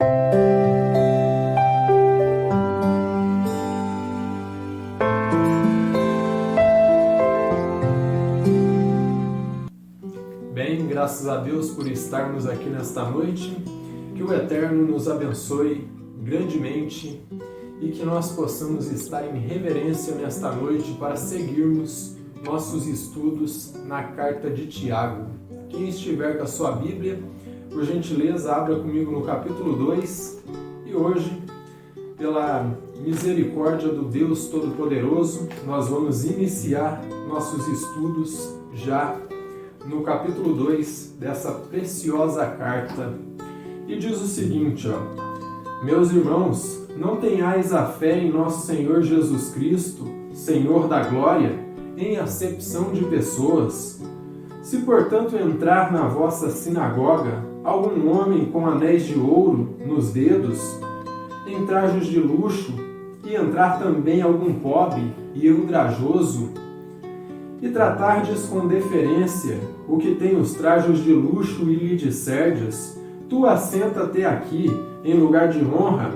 Bem, graças a Deus por estarmos aqui nesta noite, que o Eterno nos abençoe grandemente e que nós possamos estar em reverência nesta noite para seguirmos nossos estudos na carta de Tiago. Quem estiver com a sua Bíblia, por gentileza, abra comigo no capítulo 2 e hoje, pela misericórdia do Deus Todo-Poderoso, nós vamos iniciar nossos estudos já no capítulo 2 dessa preciosa carta. E diz o seguinte, meus irmãos, não tenhais a fé em nosso Senhor Jesus Cristo, Senhor da glória, em acepção de pessoas. Se, portanto, entrar na vossa sinagoga algum homem com anéis de ouro nos dedos, em trajos de luxo, e entrar também algum pobre e andrajoso, e tratardes com deferência o que tem os trajos de luxo e lhe disserdes, tu assenta-te aqui em lugar de honra,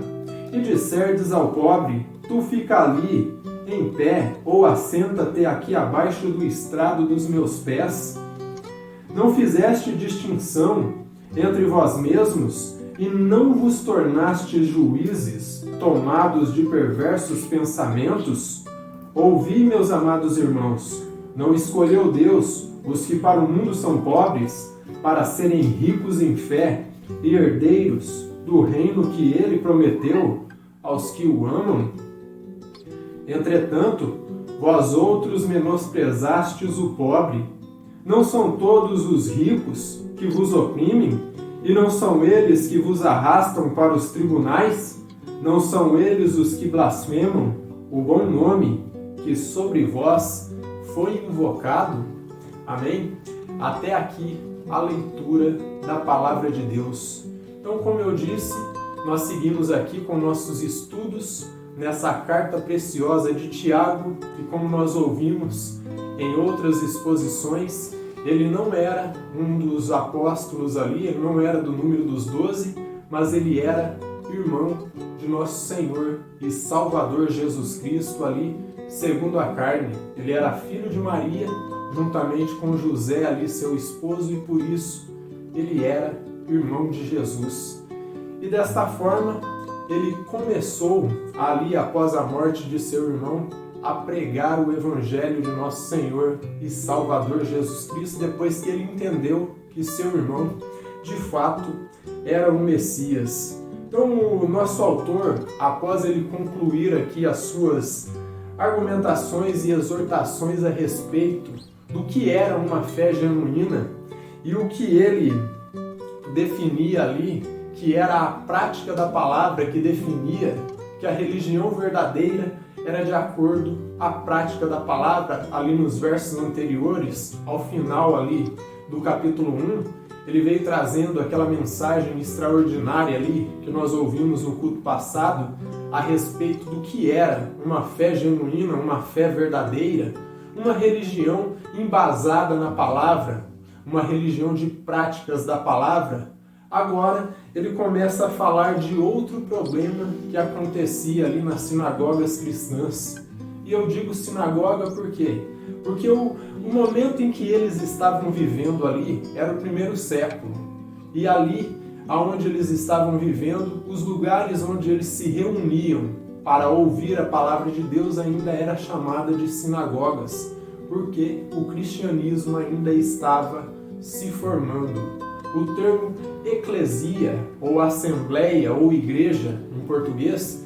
e disserdes ao pobre, tu fica ali em pé, ou assenta-te aqui abaixo do estrado dos meus pés? Não fizeste distinção entre vós mesmos, e não vos tornastes juízes, tomados de perversos pensamentos? Ouvi, meus amados irmãos, não escolheu Deus os que para o mundo são pobres, para serem ricos em fé e herdeiros do reino que ele prometeu aos que o amam? Entretanto, vós outros menosprezastes o pobre. Não são todos os ricos que vos oprimem? E não são eles que vos arrastam para os tribunais? Não são eles os que blasfemam o bom nome que sobre vós foi invocado? Amém? Até aqui a leitura da Palavra de Deus. Então, como eu disse, nós seguimos aqui com nossos estudos nessa carta preciosa de Tiago, e como nós ouvimos em outras exposições, ele não era um dos apóstolos ali, ele não era do número dos 12, mas ele era irmão de nosso Senhor e Salvador Jesus Cristo ali, segundo a carne. Ele era filho de Maria, juntamente com José ali, seu esposo, e por isso ele era irmão de Jesus. E desta forma, ele começou ali, após a morte de seu irmão, a pregar o Evangelho de nosso Senhor e Salvador Jesus Cristo, depois que ele entendeu que seu irmão, de fato, era o Messias. Então, o nosso autor, após ele concluir aqui as suas argumentações e exortações a respeito do que era uma fé genuína e o que ele definia ali, que era a prática da palavra, que definia que a religião verdadeira era de acordo à prática da palavra, ali nos versos anteriores, ao final ali do capítulo 1, ele veio trazendo aquela mensagem extraordinária ali, que nós ouvimos no culto passado, a respeito do que era uma fé genuína, uma fé verdadeira, uma religião embasada na palavra, uma religião de práticas da palavra. Agora ele começa a falar de outro problema que acontecia ali nas sinagogas cristãs. E eu digo sinagoga por quê? Porque o momento em que eles estavam vivendo ali era o primeiro século. E ali, onde eles estavam vivendo, os lugares onde eles se reuniam para ouvir a palavra de Deus ainda era chamada de sinagogas, porque o cristianismo ainda estava se formando. O termo eclesia, ou assembleia, ou igreja, em português,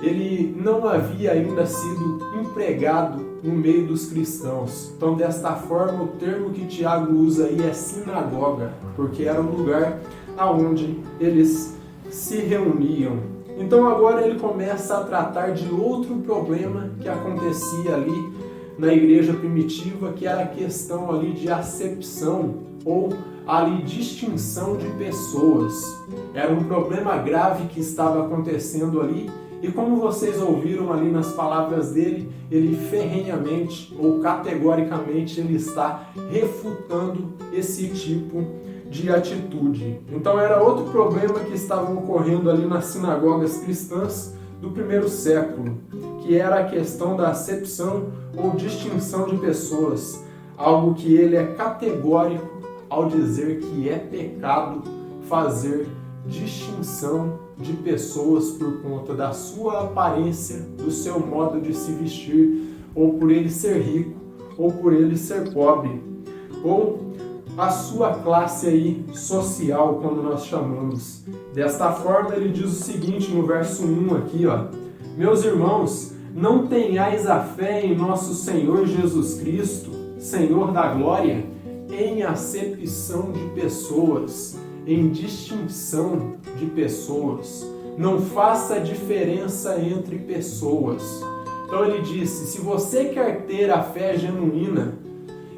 ele não havia ainda sido empregado no meio dos cristãos. Então, desta forma, o termo que Tiago usa aí é sinagoga, porque era um lugar onde eles se reuniam. Então, agora ele começa a tratar de outro problema que acontecia ali na igreja primitiva, que era a questão ali de acepção, ou ali distinção de pessoas. Era um problema grave que estava acontecendo ali, e como vocês ouviram ali nas palavras dele, ele ferrenhamente ou categoricamente ele está refutando esse tipo de atitude. Então era outro problema que estava ocorrendo ali nas sinagogas cristãs do primeiro século, que era a questão da acepção ou distinção de pessoas, algo que ele é categórico ao dizer que é pecado fazer distinção de pessoas por conta da sua aparência, do seu modo de se vestir, ou por ele ser rico, ou por ele ser pobre, ou a sua classe aí social, como nós chamamos. Desta forma, ele diz o seguinte no verso 1 aqui, ó: Meus irmãos, não tenhais a fé em nosso Senhor Jesus Cristo, Senhor da glória, em acepção de pessoas, em distinção de pessoas. Não faça diferença entre pessoas. Então ele disse, se você quer ter a fé genuína,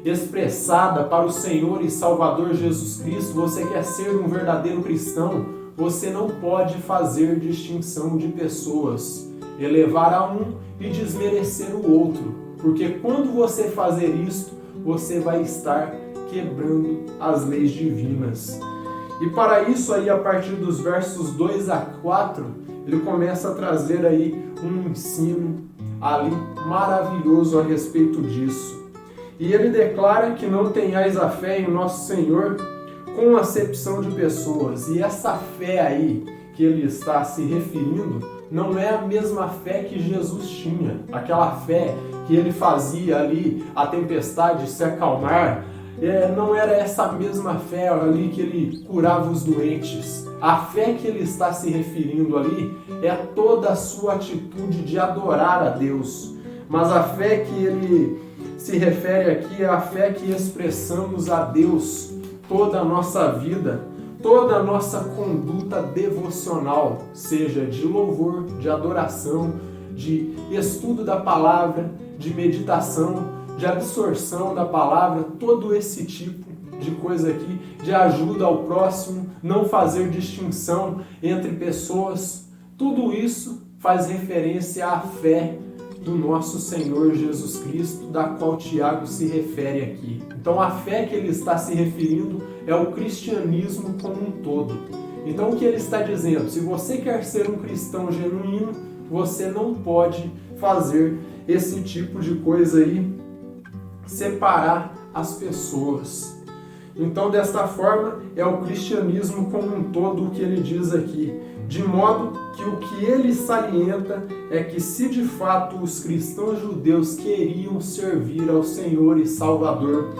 expressada para o Senhor e Salvador Jesus Cristo, você quer ser um verdadeiro cristão, você não pode fazer distinção de pessoas, elevar a um e desmerecer o outro, porque quando você fazer isto, você vai estar quebrando as leis divinas. E para isso aí, a partir dos versos 2 a 4, ele começa a trazer aí um ensino ali maravilhoso a respeito disso. E ele declara que não tenhais a fé em nosso Senhor com acepção de pessoas. E essa fé aí que ele está se referindo não é a mesma fé que Jesus tinha. Aquela fé que ele fazia ali a tempestade se acalmar, não era essa mesma fé ali que ele curava os doentes. A fé que ele está se referindo ali é toda a sua atitude de adorar a Deus. Mas a fé que ele se refere aqui é a fé que expressamos a Deus toda a nossa vida, toda a nossa conduta devocional, seja de louvor, de adoração, de estudo da palavra, de meditação, de absorção da palavra, todo esse tipo de coisa aqui, de ajuda ao próximo, não fazer distinção entre pessoas, tudo isso faz referência à fé do nosso Senhor Jesus Cristo, da qual Tiago se refere aqui. Então a fé que ele está se referindo é o cristianismo como um todo. Então o que ele está dizendo? Se você quer ser um cristão genuíno, você não pode fazer esse tipo de coisa aí, separar as pessoas. Então desta forma é o cristianismo como um todo o que ele diz aqui. De modo que o que ele salienta é que se de fato os cristãos judeus queriam servir ao Senhor e Salvador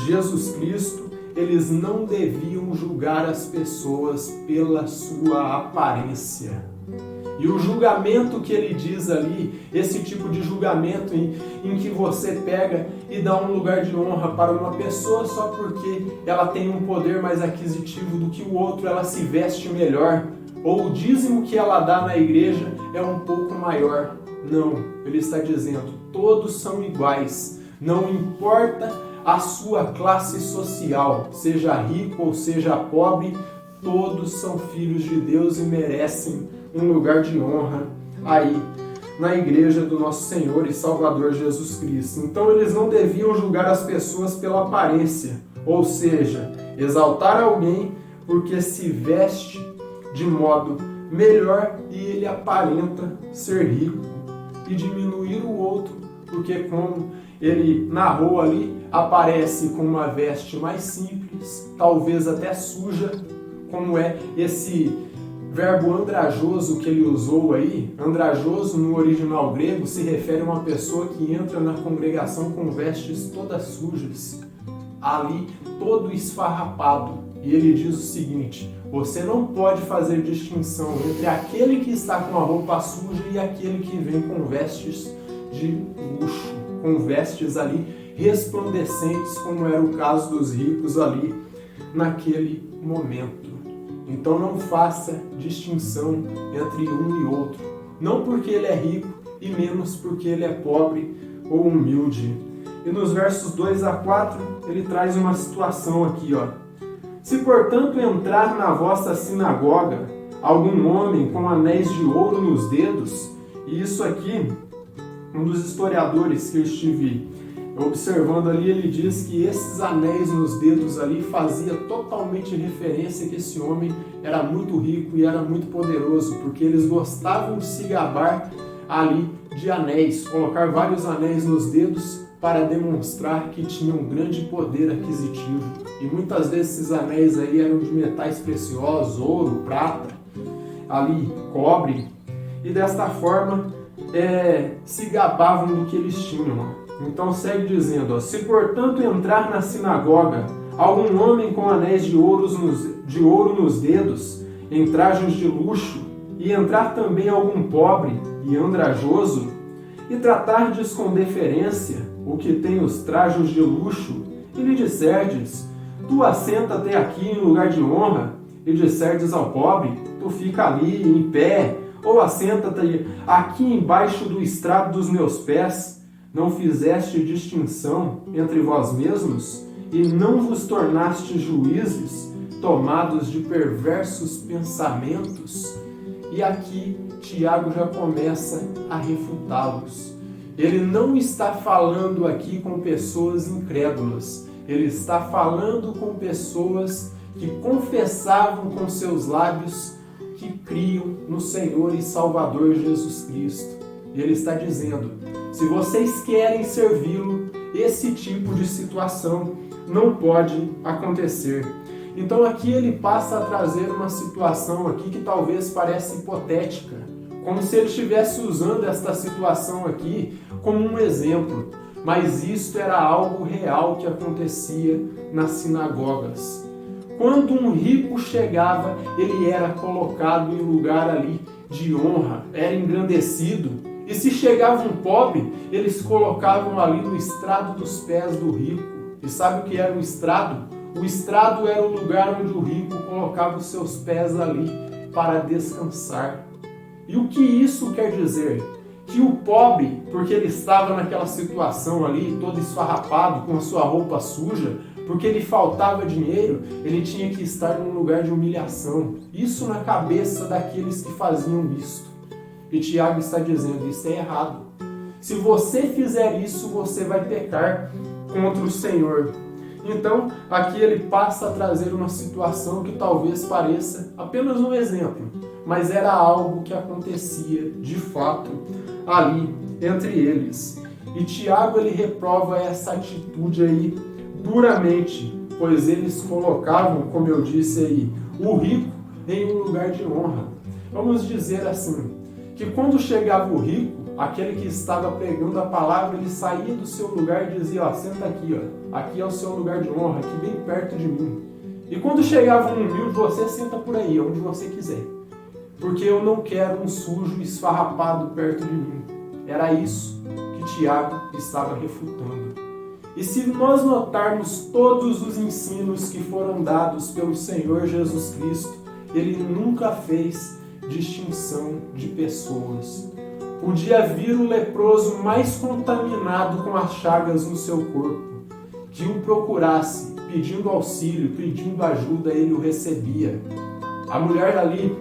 Jesus Cristo, eles não deviam julgar as pessoas pela sua aparência. E o julgamento que ele diz ali, esse tipo de julgamento em que você pega e dá um lugar de honra para uma pessoa só porque ela tem um poder mais aquisitivo do que o outro, ela se veste melhor, ou o dízimo que ela dá na igreja é um pouco maior. Não, ele está dizendo, todos são iguais, não importa a sua classe social, seja rico ou seja pobre, todos são filhos de Deus e merecem um lugar de honra aí na igreja do nosso Senhor e Salvador Jesus Cristo. Então eles não deviam julgar as pessoas pela aparência, ou seja, exaltar alguém porque se veste de modo melhor e ele aparenta ser rico, e diminuir o outro porque, como ele narrou ali, aparece com uma veste mais simples, talvez até suja, como é esse verbo andrajoso que ele usou aí. Andrajoso no original grego se refere a uma pessoa que entra na congregação com vestes todas sujas, ali todo esfarrapado. E ele diz o seguinte, você não pode fazer distinção entre aquele que está com a roupa suja e aquele que vem com vestes de luxo, com vestes ali resplandecentes, como era o caso dos ricos ali naquele momento. Então não faça distinção entre um e outro, não porque ele é rico e menos porque ele é pobre ou humilde. E nos versos 2 a 4 ele traz uma situação aqui, ó. Se portanto entrar na vossa sinagoga algum homem com anéis de ouro nos dedos, e isso aqui, um dos historiadores que eu estive observando ali, ele diz que esses anéis nos dedos ali fazia totalmente referência que esse homem era muito rico e era muito poderoso, porque eles gostavam de se gabar ali de anéis, colocar vários anéis nos dedos para demonstrar que tinham um grande poder aquisitivo. E muitas vezes esses anéis aí eram de metais preciosos, ouro, prata, ali cobre, e desta forma se gabavam do que eles tinham. Então segue dizendo, se portanto entrar na sinagoga algum homem com anéis de ouro nos dedos, em trajes de luxo, e entrar também algum pobre e andrajoso, e tratardes com deferência o que tem os trajos de luxo, e lhe disserdes, tu assenta-te aqui em lugar de honra, e disserdes ao pobre, tu fica ali em pé, ou assenta-te aqui embaixo do estrado dos meus pés, não fizeste distinção entre vós mesmos, e não vos tornaste juízes, tomados de perversos pensamentos? E aqui Tiago já começa a refutá-los. Ele não está falando aqui com pessoas incrédulas, ele está falando com pessoas que confessavam com seus lábios que criam no Senhor e Salvador Jesus Cristo. E ele está dizendo, se vocês querem servi-lo, esse tipo de situação não pode acontecer. Então aqui ele passa a trazer uma situação aqui que talvez pareça hipotética, como se ele estivesse usando esta situação aqui como um exemplo, mas isto era algo real que acontecia nas sinagogas. Quando um rico chegava, ele era colocado em lugar ali de honra, era engrandecido, e se chegava um pobre, eles colocavam ali no estrado dos pés do rico. E sabe o que era o estrado? O estrado era o lugar onde o rico colocava os seus pés ali para descansar. E o que isso quer dizer? Que o pobre, porque ele estava naquela situação ali, todo esfarrapado, com a sua roupa suja, porque lhe faltava dinheiro, ele tinha que estar num lugar de humilhação. Isso na cabeça daqueles que faziam isto. E Tiago está dizendo, isso é errado. Se você fizer isso, você vai pecar contra o Senhor. Então, aqui ele passa a trazer uma situação que talvez pareça apenas um exemplo, mas era algo que acontecia de fato ali entre eles. E Tiago ele reprova essa atitude aí duramente, pois eles colocavam, como eu disse aí, o rico em um lugar de honra. Vamos dizer assim, que quando chegava o rico, aquele que estava pregando a palavra, ele saía do seu lugar e dizia, ó, senta aqui, ó, aqui é o seu lugar de honra, aqui bem perto de mim. E quando chegava um humilde, você senta por aí, onde você quiser, porque eu não quero um sujo esfarrapado perto de mim. Era isso que Tiago estava refutando. E se nós notarmos todos os ensinos que foram dados pelo Senhor Jesus Cristo, ele nunca fez distinção de pessoas. Podia vir o leproso mais contaminado com as chagas no seu corpo, que o procurasse, pedindo auxílio, pedindo ajuda, ele o recebia. A mulher ali,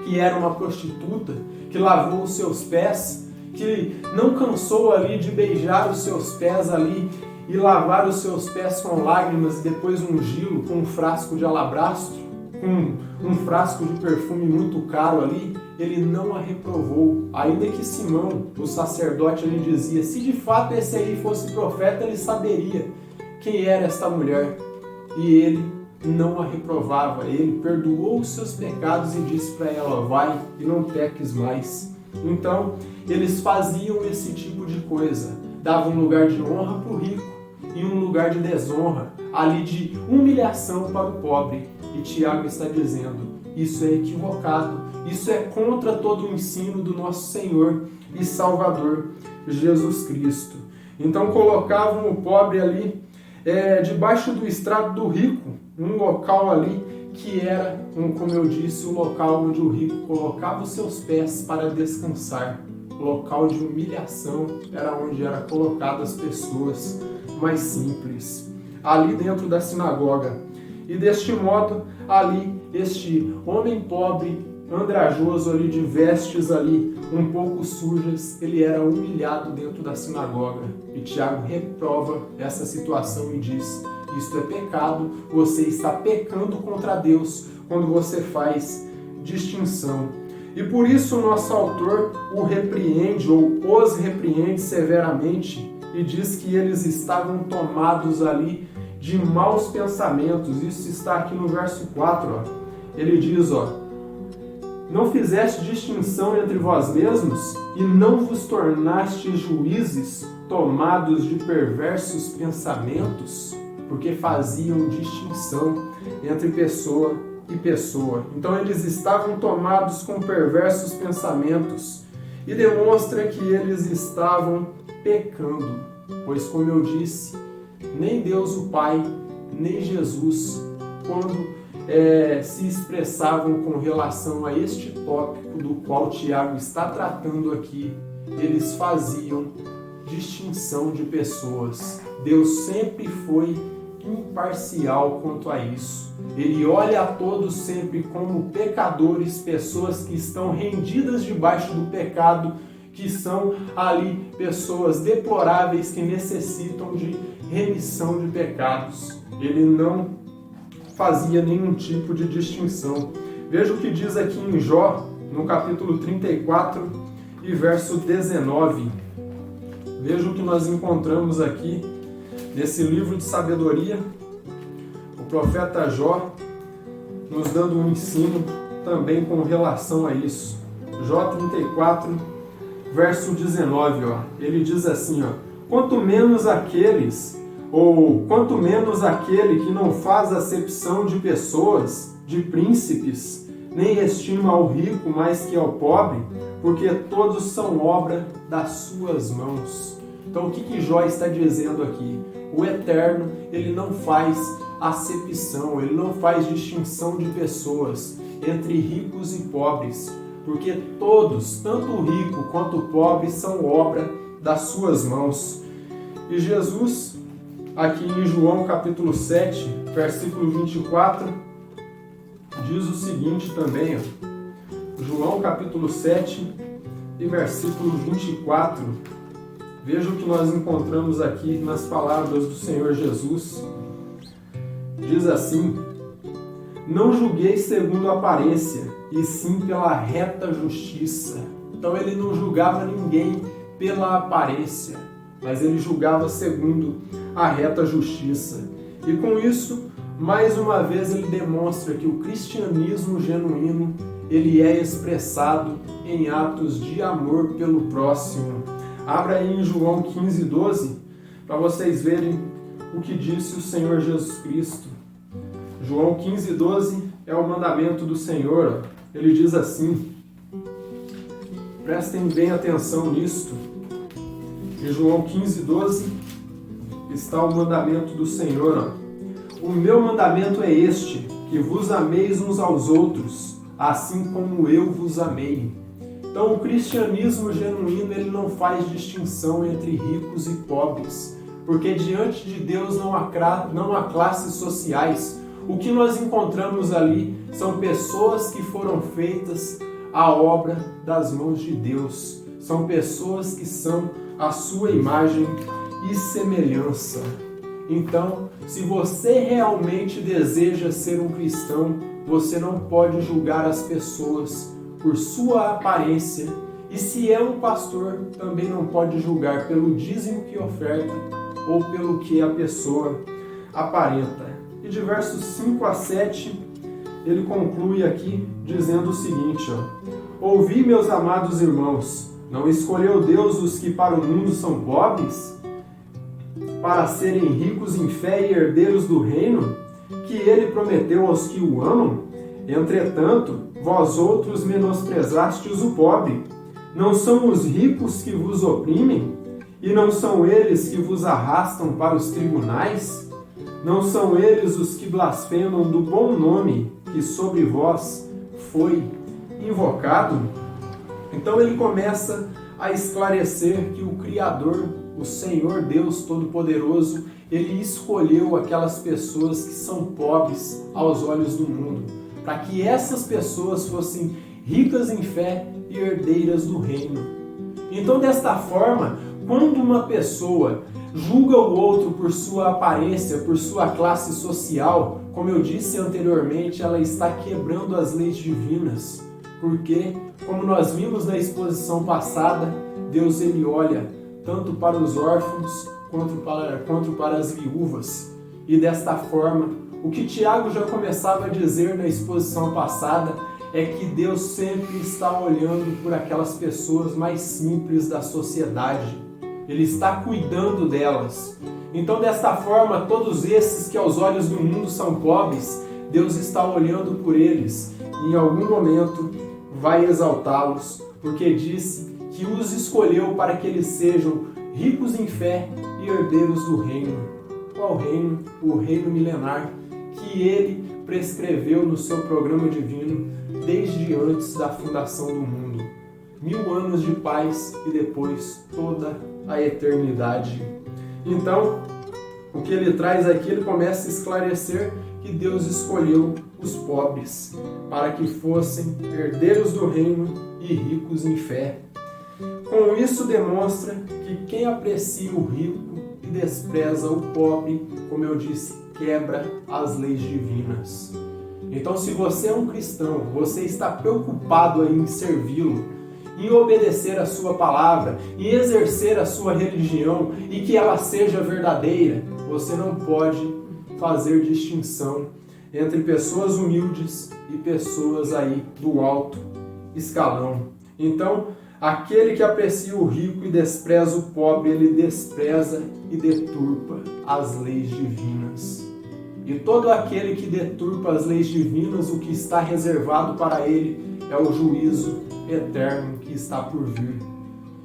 que era uma prostituta, que lavou os seus pés, que não cansou ali de beijar os seus pés ali e lavar os seus pés com lágrimas e depois ungí-lo com um frasco de alabastro, com um frasco de perfume muito caro ali, ele não a reprovou. Ainda que Simão, o sacerdote, ele dizia, se de fato esse aí fosse profeta, ele saberia quem era esta mulher. E ele não a reprovava, ele perdoou os seus pecados e disse para ela, vai e não peques mais. Então, eles faziam esse tipo de coisa, davam um lugar de honra para o rico e um lugar de desonra, ali de humilhação para o pobre. E Tiago está dizendo, isso é equivocado, isso é contra todo o ensino do nosso Senhor e Salvador Jesus Cristo. Então colocavam o pobre ali debaixo do estrado do rico, um local ali que era, como eu disse, o local onde o rico colocava os seus pés para descansar. Local de humilhação era onde eram colocadas as pessoas mais simples, ali dentro da sinagoga. E deste modo, ali, este homem pobre andrajoso ali, de vestes ali um pouco sujas, ele era humilhado dentro da sinagoga. E Tiago reprova essa situação e diz: isto é pecado, você está pecando contra Deus quando você faz distinção. E por isso o nosso autor o repreende, ou os repreende severamente, e diz que eles estavam tomados ali de maus pensamentos. Isso está aqui no verso 4. Ele diz, não fizeste distinção entre vós mesmos e não vos tornaste juízes tomados de perversos pensamentos, porque faziam distinção entre pessoa e pessoa. Então eles estavam tomados com perversos pensamentos e demonstra que eles estavam pecando, pois, como eu disse, nem Deus o Pai, nem Jesus, quando se expressavam com relação a este tópico do qual Tiago está tratando aqui, eles faziam distinção de pessoas. Deus sempre foi imparcial quanto a isso. Ele olha a todos sempre como pecadores, pessoas que estão rendidas debaixo do pecado, que são ali pessoas deploráveis que necessitam de remissão de pecados. Ele não fazia nenhum tipo de distinção. Veja o que diz aqui em Jó, no capítulo 34 e verso 19. Veja o que nós encontramos aqui nesse livro de sabedoria, o profeta Jó nos dando um ensino também com relação a isso. Jó 34, verso 19, ele diz assim, quanto menos aquele que não faz acepção de pessoas, de príncipes, nem estima ao rico mais que ao pobre, porque todos são obra das suas mãos. Então o que Jó está dizendo aqui? O Eterno, ele não faz acepção, ele não faz distinção de pessoas entre ricos e pobres, porque todos, tanto o rico quanto o pobre, são obra das suas mãos. E Jesus, aqui em João capítulo 7, versículo 24, diz o seguinte também, João capítulo 7 e versículo 24, veja o que nós encontramos aqui nas palavras do Senhor Jesus. Diz assim: não julgueis segundo a aparência, e sim pela reta justiça. Então ele não julgava ninguém pela aparência, mas ele julgava segundo a reta justiça. E com isso, mais uma vez, ele demonstra que o cristianismo genuíno, ele é expressado em atos de amor pelo próximo. Abra aí em João 15:12, para vocês verem o que disse o Senhor Jesus Cristo. João 15:12 é o mandamento do Senhor. Ele diz assim, prestem bem atenção nisto. Em João 15:12 está o mandamento do Senhor. O meu mandamento é este, que vos ameis uns aos outros, assim como eu vos amei. Então o cristianismo genuíno, ele não faz distinção entre ricos e pobres, porque diante de Deus não há classes sociais. O que nós encontramos ali são pessoas que foram feitas à obra das mãos de Deus. São pessoas que são a sua imagem e semelhança. Então, se você realmente deseja ser um cristão, você não pode julgar as pessoas por sua aparência. E se é um pastor, também não pode julgar pelo dízimo que oferta ou pelo que a pessoa aparenta. E de versos 5 a 7, ele conclui aqui dizendo o seguinte, ouvi, meus amados irmãos, não escolheu Deus os que para o mundo são pobres, para serem ricos em fé e herdeiros do reino, que ele prometeu aos que o amam? Entretanto, vós outros menosprezastes o pobre. Não são os ricos que vos oprimem? E não são eles que vos arrastam para os tribunais? Não são eles os que blasfemam do bom nome que sobre vós foi invocado? Então ele começa a esclarecer que o Criador, o Senhor Deus Todo-Poderoso, ele escolheu aquelas pessoas que são pobres aos olhos do mundo, para que essas pessoas fossem ricas em fé e herdeiras do reino. Então, desta forma, quando uma pessoa julga o outro por sua aparência, por sua classe social, como eu disse anteriormente, ela está quebrando as leis divinas. Porque, como nós vimos na exposição passada, Deus ele olha tanto para os órfãos quanto para as viúvas. E desta forma, o que Tiago já começava a dizer na exposição passada é que Deus sempre está olhando por aquelas pessoas mais simples da sociedade. Ele está cuidando delas. Então, desta forma, todos esses que aos olhos do mundo são pobres, Deus está olhando por eles e em algum momento vai exaltá-los, porque diz que os escolheu para que eles sejam ricos em fé e herdeiros do reino. Qual reino? O reino milenar, que ele prescreveu no seu programa divino desde antes da fundação do mundo. 1000 anos de paz e depois toda a eternidade. Então, o que ele traz aqui, ele começa a esclarecer que Deus escolheu os pobres para que fossem herdeiros do reino e ricos em fé. Com isso demonstra que quem aprecia o rico e despreza o pobre, como eu disse, quebra as leis divinas. Então, se você é um cristão, você está preocupado em servi-lo, em obedecer a sua palavra, em exercer a sua religião e que ela seja verdadeira, você não pode fazer distinção entre pessoas humildes e pessoas aí do alto escalão. Então, aquele que aprecia o rico e despreza o pobre, ele despreza e deturpa as leis divinas. E todo aquele que deturpa as leis divinas, o que está reservado para ele é o juízo eterno que está por vir.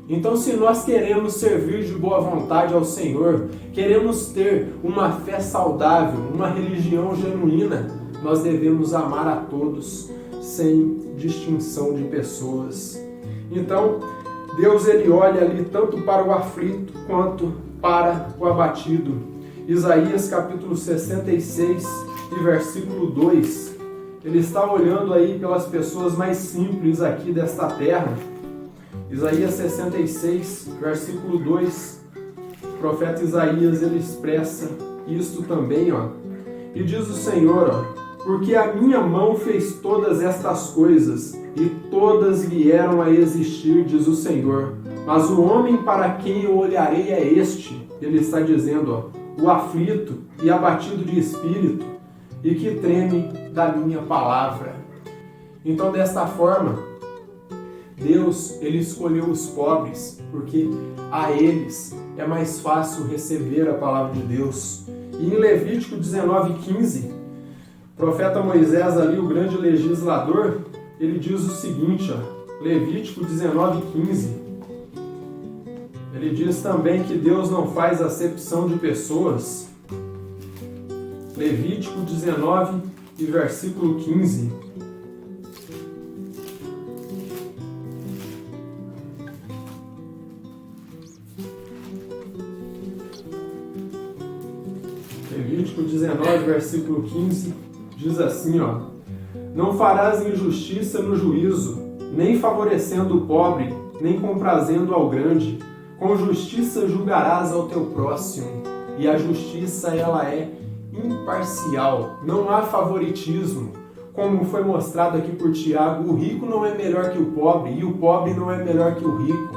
Então, se nós queremos servir de boa vontade ao Senhor, queremos ter uma fé saudável, uma religião genuína, nós devemos amar a todos, sem distinção de pessoas. Então, Deus ele olha ali tanto para o aflito quanto para o abatido. Isaías capítulo 66 e versículo 2, ele está olhando aí pelas pessoas mais simples aqui desta terra. Isaías 66, versículo 2, o profeta Isaías ele expressa isto também, e diz o Senhor, porque a minha mão fez todas estas coisas, e todas vieram a existir, diz o Senhor. Mas o homem para quem eu olharei é este, ele está dizendo, o aflito e abatido de espírito, e que treme da minha palavra. Então, desta forma, Deus ele escolheu os pobres, porque a eles é mais fácil receber a palavra de Deus. E em Levítico 19:15, o profeta Moisés ali, o grande legislador, ele diz o seguinte, Levítico 19:15, ele diz também que Deus não faz acepção de pessoas. Levítico 19 e versículo 15. Levítico 19, versículo 15, diz assim, não farás injustiça no juízo, nem favorecendo o pobre, nem comprazendo ao grande. Com justiça julgarás ao teu próximo, e a justiça ela é imparcial, não há favoritismo. Como foi mostrado aqui por Tiago, o rico não é melhor que o pobre, e o pobre não é melhor que o rico.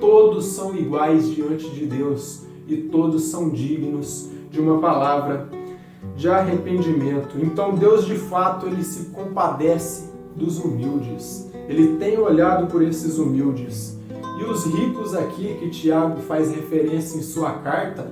Todos são iguais diante de Deus, e todos são dignos de uma palavra de arrependimento. Então Deus de fato ele se compadece dos humildes. Ele tem olhado por esses humildes. E os ricos aqui que Tiago faz referência em sua carta,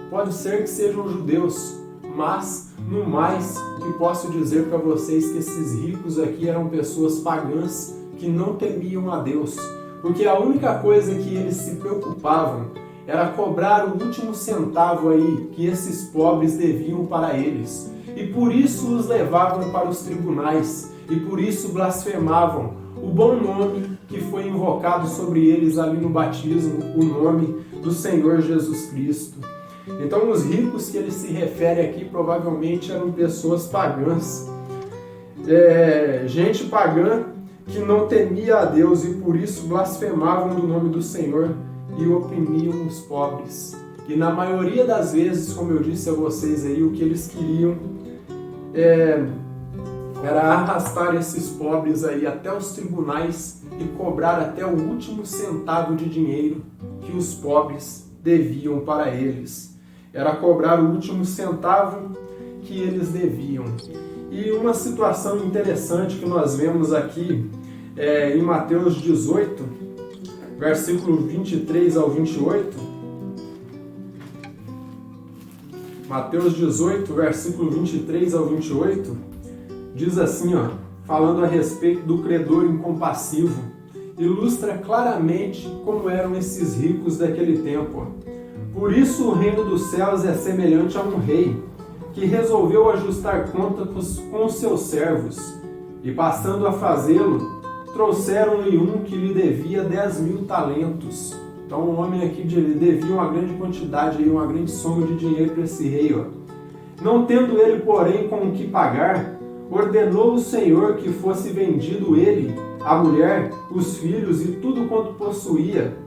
pode ser que sejam judeus, mas no mais o que posso dizer para vocês que esses ricos aqui eram pessoas pagãs que não temiam a Deus, porque a única coisa que eles se preocupavam era cobrar o último centavo aí que esses pobres deviam para eles. E por isso os levavam para os tribunais, e por isso blasfemavam o bom nome que foi invocado sobre eles ali no batismo, o nome do Senhor Jesus Cristo. Então os ricos que ele se refere aqui provavelmente eram pessoas pagãs. Gente pagã que não temia a Deus e por isso blasfemavam do nome do Senhor e oprimiam os pobres. E na maioria das vezes, como eu disse a vocês aí, o que eles queriam era arrastar esses pobres aí até os tribunais e cobrar até o último centavo de dinheiro que os pobres deviam para eles. Era cobrar o último centavo que eles deviam. E uma situação interessante que nós vemos aqui em Mateus 18, versículo 23 ao 28. Mateus 18, versículo 23 ao 28, diz assim, falando a respeito do credor incompassivo, ilustra claramente como eram esses ricos daquele tempo. Por isso o reino dos céus é semelhante a um rei, que resolveu ajustar contas com os seus servos, e passando a fazê-lo, trouxeram-lhe um que lhe devia 10.000 talentos. Então o homem aqui devia uma grande quantidade, uma grande soma de dinheiro para esse rei. Não tendo ele, porém, com o que pagar, ordenou o Senhor que fosse vendido ele, a mulher, os filhos e tudo quanto possuía,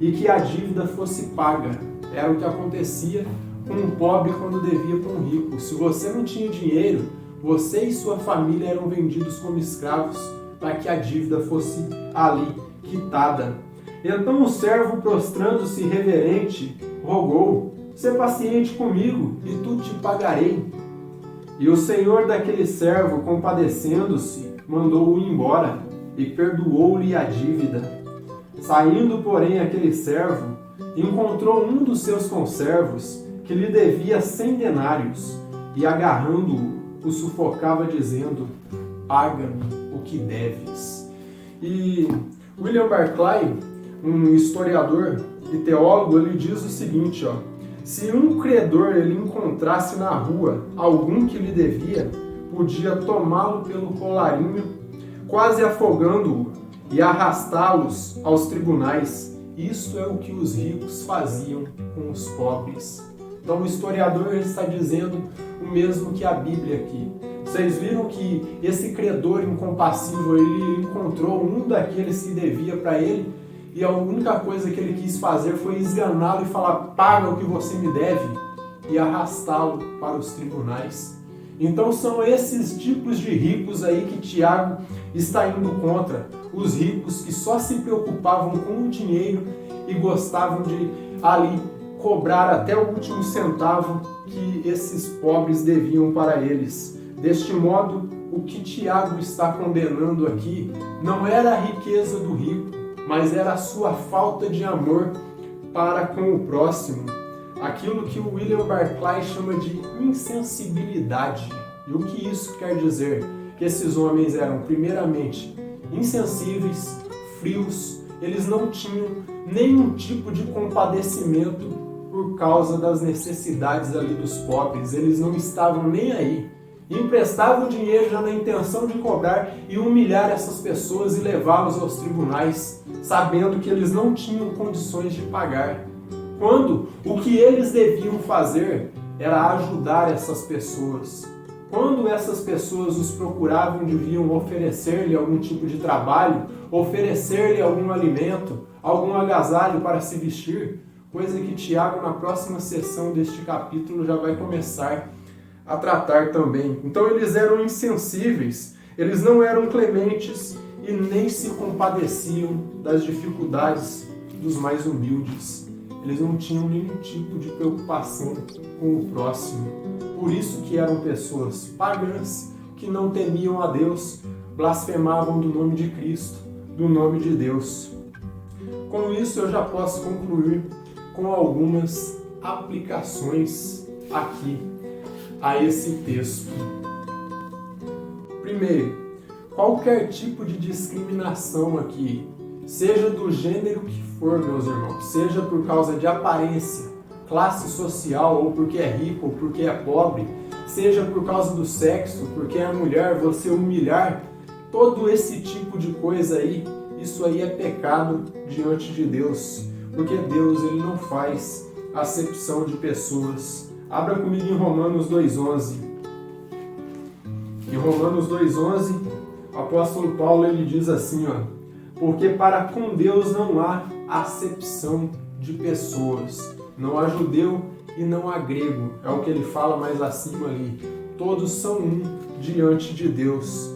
e que a dívida fosse paga. Era o que acontecia com um pobre quando devia para um rico. Se você não tinha dinheiro, você e sua família eram vendidos como escravos para que a dívida fosse ali quitada. Então o servo, prostrando-se reverente, rogou: "Sê paciente comigo, e tu te pagarei." E o senhor daquele servo, compadecendo-se, mandou-o embora e perdoou-lhe a dívida. Saindo, porém, aquele servo, encontrou um dos seus conservos que lhe devia 100 denários e, agarrando-o, o sufocava, dizendo: "Paga-me o que deves." E William Barclay, um historiador e teólogo, ele diz o seguinte, se um credor ele encontrasse na rua algum que lhe devia, podia tomá-lo pelo colarinho, quase afogando-o, e arrastá-los aos tribunais. Isso é o que os ricos faziam com os pobres. Então o historiador está dizendo o mesmo que a Bíblia aqui. Vocês viram que esse credor incompassivo, ele encontrou um daqueles que devia para ele, e a única coisa que ele quis fazer foi esganá-lo e falar: "Paga o que você me deve", e arrastá-lo para os tribunais. Então são esses tipos de ricos aí que Tiago está indo contra. Os ricos que só se preocupavam com o dinheiro e gostavam de ali cobrar até o último centavo que esses pobres deviam para eles. Deste modo, o que Tiago está condenando aqui não era a riqueza do rico, mas era a sua falta de amor para com o próximo. Aquilo que o William Barclay chama de insensibilidade. E o que isso quer dizer? Que esses homens eram, primeiramente, insensíveis, frios, eles não tinham nenhum tipo de compadecimento por causa das necessidades ali dos pobres, eles não estavam nem aí. Emprestavam dinheiro já na intenção de cobrar e humilhar essas pessoas e levá-los aos tribunais, sabendo que eles não tinham condições de pagar. Quando o que eles deviam fazer era ajudar essas pessoas. Quando essas pessoas os procuravam, deviam oferecer-lhe algum tipo de trabalho, oferecer-lhe algum alimento, algum agasalho para se vestir, coisa que Tiago, na próxima sessão deste capítulo, já vai começar a tratar também. Então eles eram insensíveis, eles não eram clementes e nem se compadeciam das dificuldades dos mais humildes. Eles não tinham nenhum tipo de preocupação com o próximo. Por isso que eram pessoas pagãs que não temiam a Deus, blasfemavam do nome de Cristo, do nome de Deus. Com isso eu já posso concluir com algumas aplicações aqui a esse texto. Primeiro, qualquer tipo de discriminação aqui, seja do gênero que for, meus irmãos, seja por causa de aparência, classe social, ou porque é rico, ou porque é pobre, seja por causa do sexo, porque é mulher, você humilhar, todo esse tipo de coisa aí, isso aí é pecado diante de Deus, porque Deus ele não faz acepção de pessoas. Abra comigo em Romanos 2,11. Em Romanos 2,11, O apóstolo Paulo ele diz assim, porque para com Deus não há acepção de pessoas, não há judeu e não há grego, é o que ele fala mais acima ali, todos são um diante de Deus.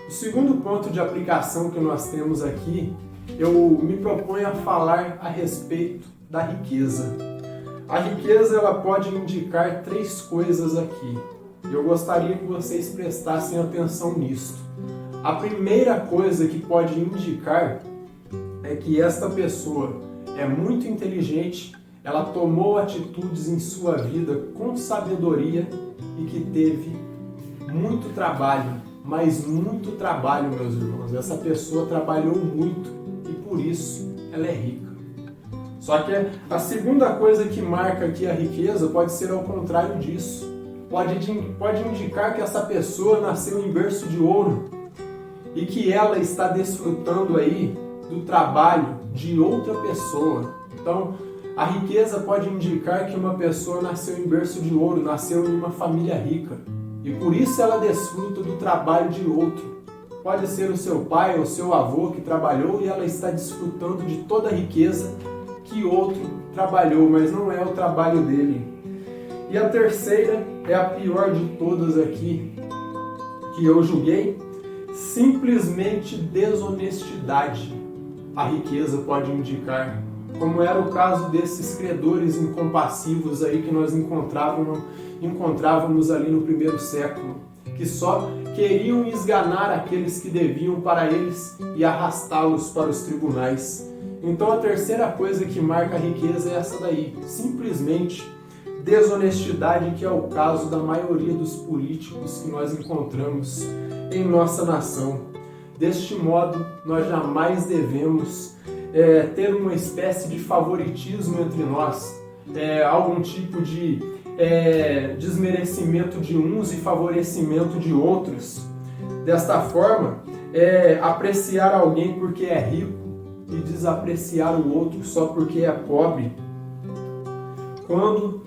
O segundo ponto de aplicação que nós temos aqui, eu me proponho a falar a respeito da riqueza. A riqueza ela pode indicar 3 coisas aqui. Eu gostaria que vocês prestassem atenção nisso. A primeira coisa que pode indicar é que esta pessoa é muito inteligente, ela tomou atitudes em sua vida com sabedoria e que teve muito trabalho, mas muito trabalho, meus irmãos. Essa pessoa trabalhou muito e por isso ela é rica. Só que a segunda coisa que marca aqui a riqueza pode ser ao contrário disso. Pode indicar que essa pessoa nasceu em berço de ouro e que ela está desfrutando aí do trabalho de outra pessoa. Então, a riqueza pode indicar que uma pessoa nasceu em berço de ouro, nasceu em uma família rica e por isso ela desfruta do trabalho de outro. Pode ser o seu pai ou o seu avô que trabalhou e ela está desfrutando de toda a riqueza que outro trabalhou, mas não é o trabalho dele. E a terceira é a pior de todas aqui, que eu julguei, simplesmente desonestidade. A riqueza pode indicar, como era o caso desses credores incompassivos aí que nós encontrávamos ali no primeiro século, que só queriam esganar aqueles que deviam para eles e arrastá-los para os tribunais. Então a terceira coisa que marca a riqueza é essa daí, simplesmente desonestidade, que é o caso da maioria dos políticos que nós encontramos em nossa nação. Deste modo, nós jamais devemos ter uma espécie de favoritismo entre nós, algum tipo de desmerecimento de uns e favorecimento de outros. Desta forma, apreciar alguém porque é rico e desapreciar o outro só porque é pobre, quando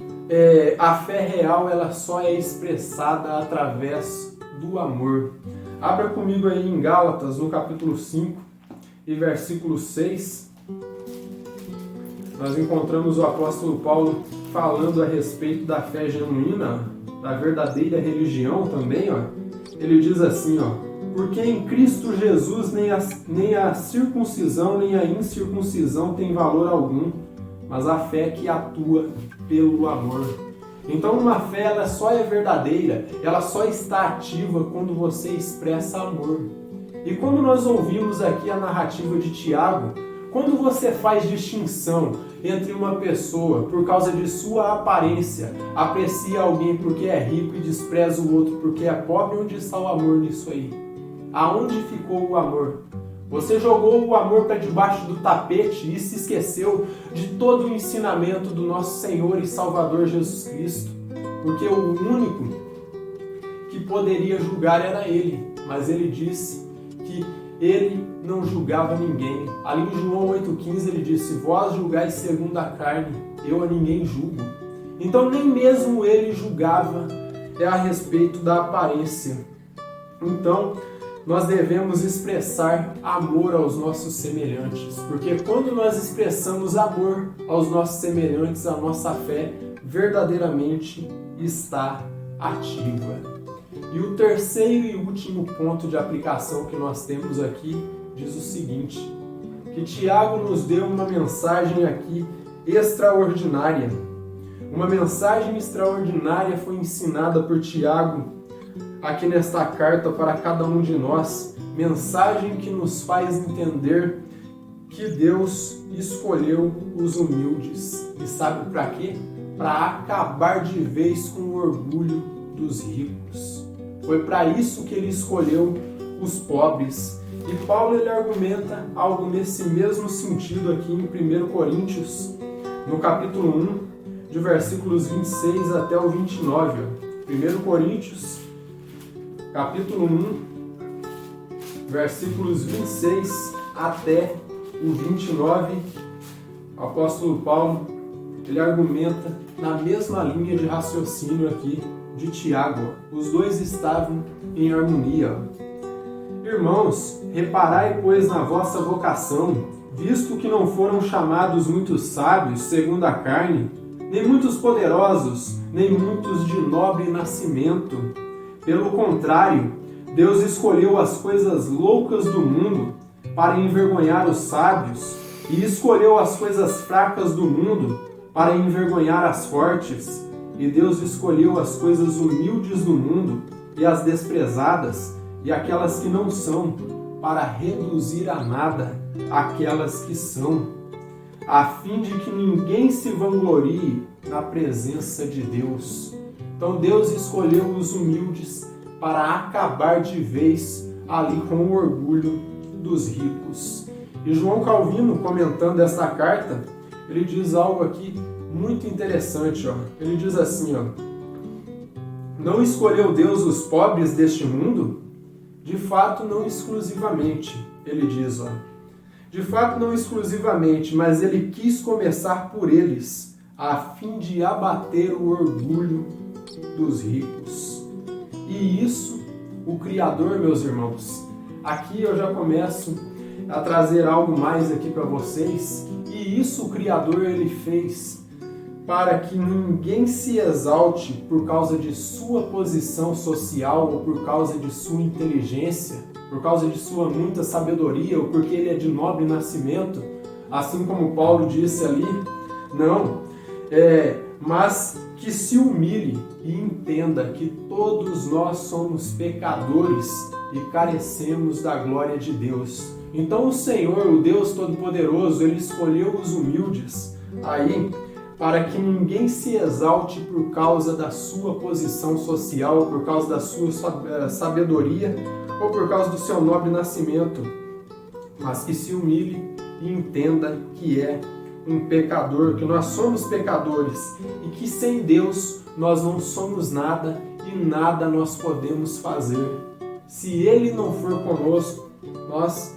a fé real ela só é expressada através do amor. Abra comigo aí em Gálatas, no capítulo 5 e versículo 6. Nós encontramos o apóstolo Paulo falando a respeito da fé genuína, da verdadeira religião também. Ele diz assim, porque em Cristo Jesus nem a circuncisão nem a incircuncisão tem valor algum, mas a fé que atua pelo amor. Então uma fé ela só é verdadeira, ela só está ativa quando você expressa amor. E quando nós ouvimos aqui a narrativa de Tiago, quando você faz distinção entre uma pessoa por causa de sua aparência, aprecia alguém porque é rico e despreza o outro porque é pobre, onde está o amor nisso aí? Aonde ficou o amor? Você jogou o amor para debaixo do tapete e se esqueceu de todo o ensinamento do nosso Senhor e Salvador Jesus Cristo, porque o único que poderia julgar era Ele, mas Ele disse que Ele não julgava ninguém. Ali em João 8,15 Ele disse, vós julgais segundo a carne, eu a ninguém julgo. Então nem mesmo Ele julgava a respeito da aparência. Então, nós devemos expressar amor aos nossos semelhantes, porque quando nós expressamos amor aos nossos semelhantes, a nossa fé verdadeiramente está ativa. E o terceiro e último ponto de aplicação que nós temos aqui diz o seguinte, que Tiago nos deu uma mensagem aqui extraordinária. Uma mensagem extraordinária foi ensinada por Tiago aqui nesta carta para cada um de nós, mensagem que nos faz entender que Deus escolheu os humildes. E sabe para quê? Para acabar de vez com o orgulho dos ricos. Foi para isso que ele escolheu os pobres. E Paulo ele argumenta algo nesse mesmo sentido aqui em 1 Coríntios, no capítulo 1, de versículos 26 até o 29. 1 Coríntios, capítulo 1, versículos 26 até o 29, o apóstolo Paulo, ele argumenta na mesma linha de raciocínio aqui de Tiago. Os dois estavam em harmonia. Irmãos, reparai, pois, na vossa vocação, visto que não foram chamados muitos sábios segundo a carne, nem muitos poderosos, nem muitos de nobre nascimento. Pelo contrário, Deus escolheu as coisas loucas do mundo para envergonhar os sábios, e escolheu as coisas fracas do mundo para envergonhar as fortes. E Deus escolheu as coisas humildes do mundo e as desprezadas, e aquelas que não são, para reduzir a nada aquelas que são, a fim de que ninguém se vanglorie na presença de Deus. Então Deus escolheu os humildes para acabar de vez ali com o orgulho dos ricos. E João Calvino, comentando esta carta, ele diz algo aqui muito interessante. Ele diz assim, não escolheu Deus os pobres deste mundo? De fato, não exclusivamente, ele diz, de fato, não exclusivamente, mas ele quis começar por eles, a fim de abater o orgulho dos ricos. E isso, o Criador, meus irmãos, aqui eu já começo a trazer algo mais aqui para vocês, e isso o Criador ele fez para que ninguém se exalte por causa de sua posição social ou por causa de sua inteligência, por causa de sua muita sabedoria ou porque ele é de nobre nascimento, assim como Paulo disse ali. Não, mas que se humilhe e entenda que todos nós somos pecadores e carecemos da glória de Deus. Então o Senhor, o Deus Todo-Poderoso, ele escolheu os humildes aí para que ninguém se exalte por causa da sua posição social, por causa da sua sabedoria ou por causa do seu nobre nascimento, mas que se humilhe e entenda que é um pecador, que nós somos pecadores e que sem Deus nós não somos nada e nada nós podemos fazer. Se Ele não for conosco, nós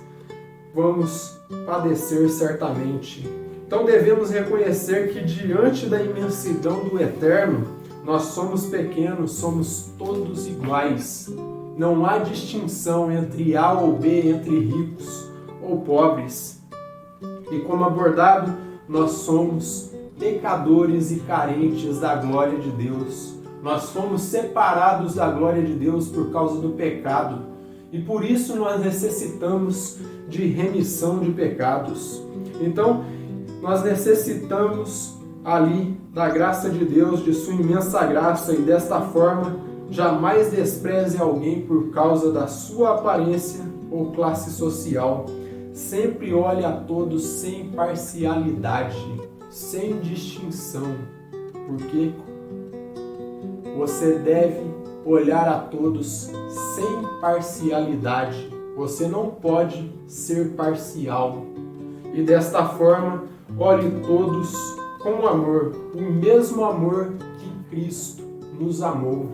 vamos padecer certamente. Então devemos reconhecer que diante da imensidão do Eterno, nós somos pequenos, somos todos iguais. Não há distinção entre A ou B, entre ricos ou pobres. E como abordado, nós somos pecadores e carentes da glória de Deus. Nós fomos separados da glória de Deus por causa do pecado. E por isso nós necessitamos de remissão de pecados. Então, nós necessitamos ali da graça de Deus, de sua imensa graça, e desta forma jamais despreze alguém por causa da sua aparência ou classe social. Sempre olhe a todos sem parcialidade, sem distinção, porque você deve olhar a todos sem parcialidade. Você não pode ser parcial. E desta forma, olhe todos com amor, o mesmo amor que Cristo nos amou.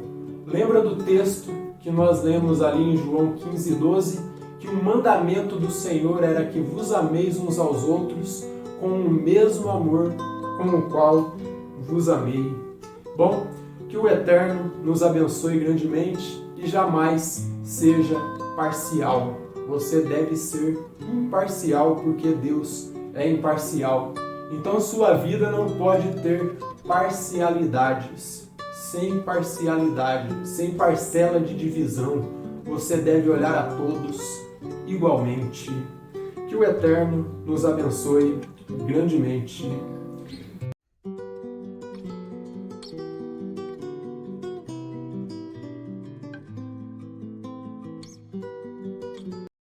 Lembra do texto que nós lemos ali em João 15:12? Que o mandamento do Senhor era que vos ameis uns aos outros com o mesmo amor com o qual vos amei. Bom, que o Eterno nos abençoe grandemente e jamais seja parcial. Você deve ser imparcial porque Deus é imparcial. Então sua vida não pode ter parcialidades. Sem parcialidade, sem parcela de divisão. Você deve olhar a todos igualmente. Que o Eterno nos abençoe grandemente.